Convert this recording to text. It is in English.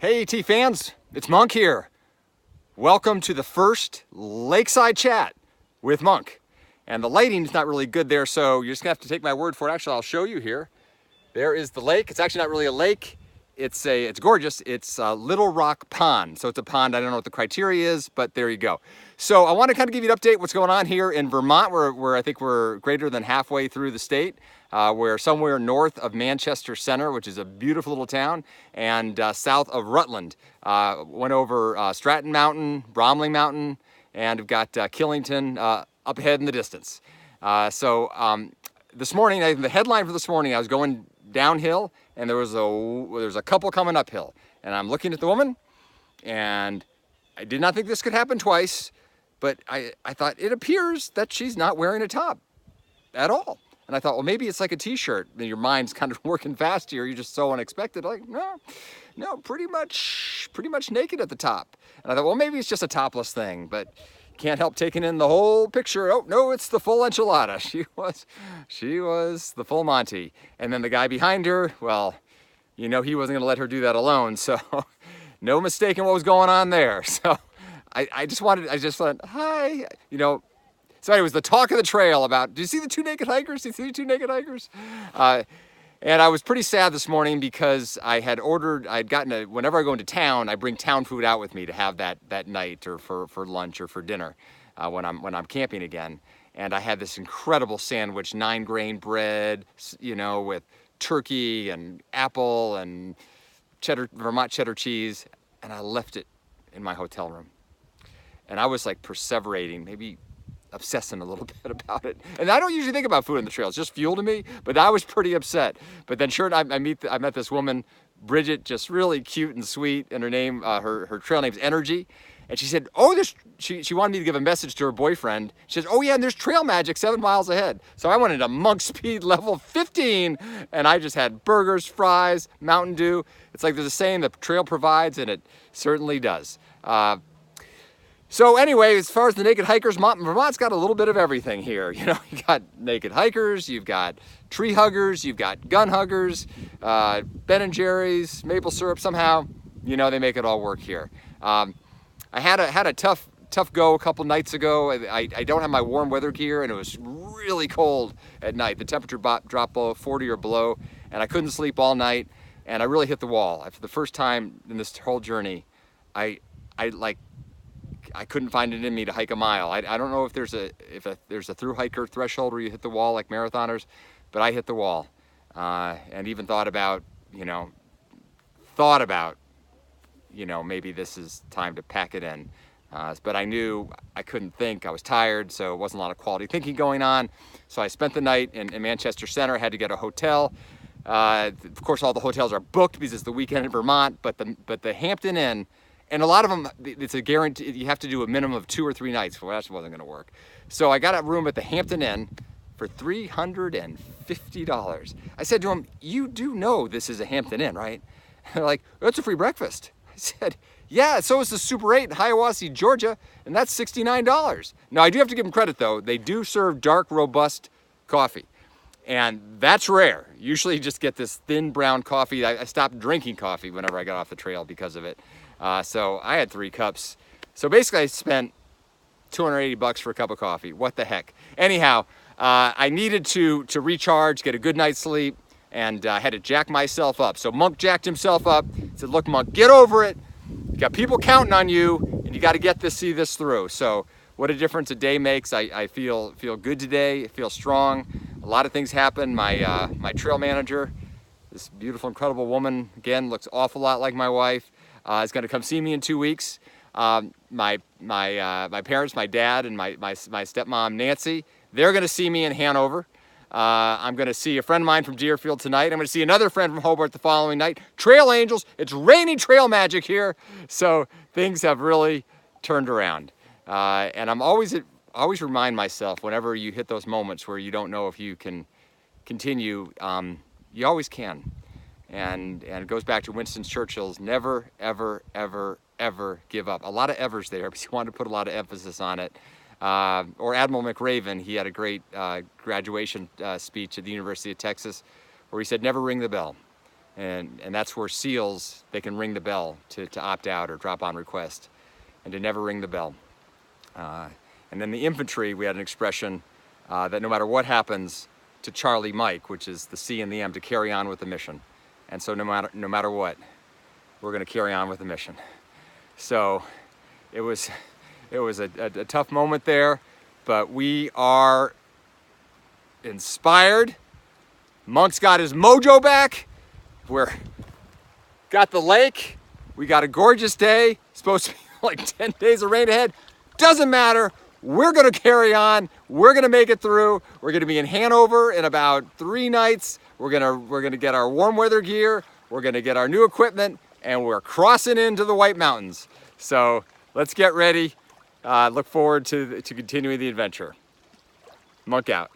Hey ET fans, it's Monk here. Welcome to the first Lakeside Chat with Monk. And the lighting's not really good there, so you're just gonna have to take my word for it. Actually, I'll show you here. There is the lake. It's actually not really a lake. It's gorgeous. It's a Little Rock Pond. So it's a pond. I don't know what the criteria is, but there you go. So I want to kind of give you an update what's going on here in Vermont, where I think we're greater than halfway through the state. We're somewhere north of Manchester Center, which is a beautiful little town, and south of Rutland. Went over Stratton Mountain, Bromley Mountain, and we've got Killington up ahead in the distance. This morning, the headline for this morning, I was going downhill, and there was a couple coming uphill, and I'm looking at the woman, and I did not think this could happen twice, but I thought it appears that she's not wearing a top at all. And I thought, well, maybe it's like a t-shirt. Your mind's kind of working fast here. You're just so unexpected. Like, no, pretty much naked at the top. And I thought, well, maybe it's just a topless thing, but can't help taking in the whole picture. Oh no, it's the full enchilada. She was the full Monty. And then the guy behind her, well, you know, he wasn't gonna let her do that alone. So no mistaking what was going on there. So I just went, hi, you know. So anyway, it was the talk of the trail about, do you see the two naked hikers? Do you see the two naked hikers? And I was pretty sad this morning because whenever I go into town, I bring town food out with me to have that night or for lunch or for dinner when I'm camping again. And I had this incredible sandwich, 9-grain bread, you know, with turkey and apple and Vermont cheddar cheese. And I left it in my hotel room. And I was like perseverating, maybe obsessing a little bit about it. And I don't usually think about food in the trail. It's just fuel to me, but I was pretty upset. But then sure, I met this woman, Bridget, just really cute and sweet, and her name, her trail name's Energy. And she said, she wanted me to give a message to her boyfriend. She says, oh yeah, and there's trail magic 7 miles ahead. So I went into monk speed level 15, and I just had burgers, fries, Mountain Dew. It's like there's a saying, the trail provides, and it certainly does. So anyway, as far as the naked hikers, Vermont's got a little bit of everything here. You know, you got naked hikers, you've got tree huggers, you've got gun huggers, Ben and Jerry's, maple syrup. Somehow, you know, they make it all work here. I had a tough go a couple nights ago. I don't have my warm weather gear, and it was really cold at night. The temperature dropped below 40 or below, and I couldn't sleep all night, and I really hit the wall. For the first time in this whole journey, I couldn't find it in me to hike a mile. I don't know if there's a through hiker threshold where you hit the wall like marathoners, but I hit the wall, and even thought about, maybe this is time to pack it in. But I knew I couldn't think. I was tired, so it wasn't a lot of quality thinking going on. So I spent the night in Manchester Center. I had to get a hotel. Of course, all the hotels are booked because it's the weekend in Vermont. But the Hampton Inn, and a lot of them, it's a guarantee. You have to do a minimum of 2 or 3 nights. Well, that wasn't going to work. So I got a room at the Hampton Inn for $350. I said to him, "You do know this is a Hampton Inn, right?" And they're like, "It's a free breakfast." I said, "Yeah, so is the Super 8 in Hiawassee, Georgia, and that's $69. Now, I do have to give them credit, though. They do serve dark, robust coffee, and that's rare. Usually you just get this thin brown coffee. I stopped drinking coffee whenever I got off the trail because of it. So I had 3 cups. So basically I spent $280 for a cup of coffee. What the heck? Anyhow, I needed to recharge, get a good night's sleep, and I had to jack myself up. So Monk jacked himself up, said, "Look, Monk, get over it. You got people counting on you, and you got to see this through." So what a difference a day makes. I feel good today. I feel strong. A lot of things happen. My trail manager, this beautiful, incredible woman, again, looks awful lot like my wife, is going to come see me in 2 weeks. My parents, my dad and my stepmom, Nancy, they're going to see me in Hanover. I'm going to see a friend of mine from Deerfield tonight. I'm going to see another friend from Hobart the following night. Trail angels. It's raining trail magic here. So things have really turned around. And I'm always remind myself, whenever you hit those moments where you don't know if you can continue, you always can. And it goes back to Winston Churchill's never, ever, ever, ever give up. A lot of evers there because he wanted to put a lot of emphasis on it. Or Admiral McRaven, he had a great graduation speech at the University of Texas where he said, "Never ring the bell." And that's where SEALs, they can ring the bell to opt out or drop on request, and to never ring the bell. And then the infantry, we had an expression that no matter what happens to Charlie Mike, which is the C and the M, to carry on with the mission. And so no matter what, we're going to carry on with the mission. So it was a tough moment there, but we are inspired. Monk's got his mojo back. We're got the lake. We got a gorgeous day. Supposed to be like 10 days of rain ahead. Doesn't matter. We're going to carry on. We're going to make it through. We're going to be in Hanover in about 3 nights. We're going to get our warm weather gear. We're going to get our new equipment, and we're crossing into the White Mountains. So let's get ready. Look forward to continuing the adventure. Monk out.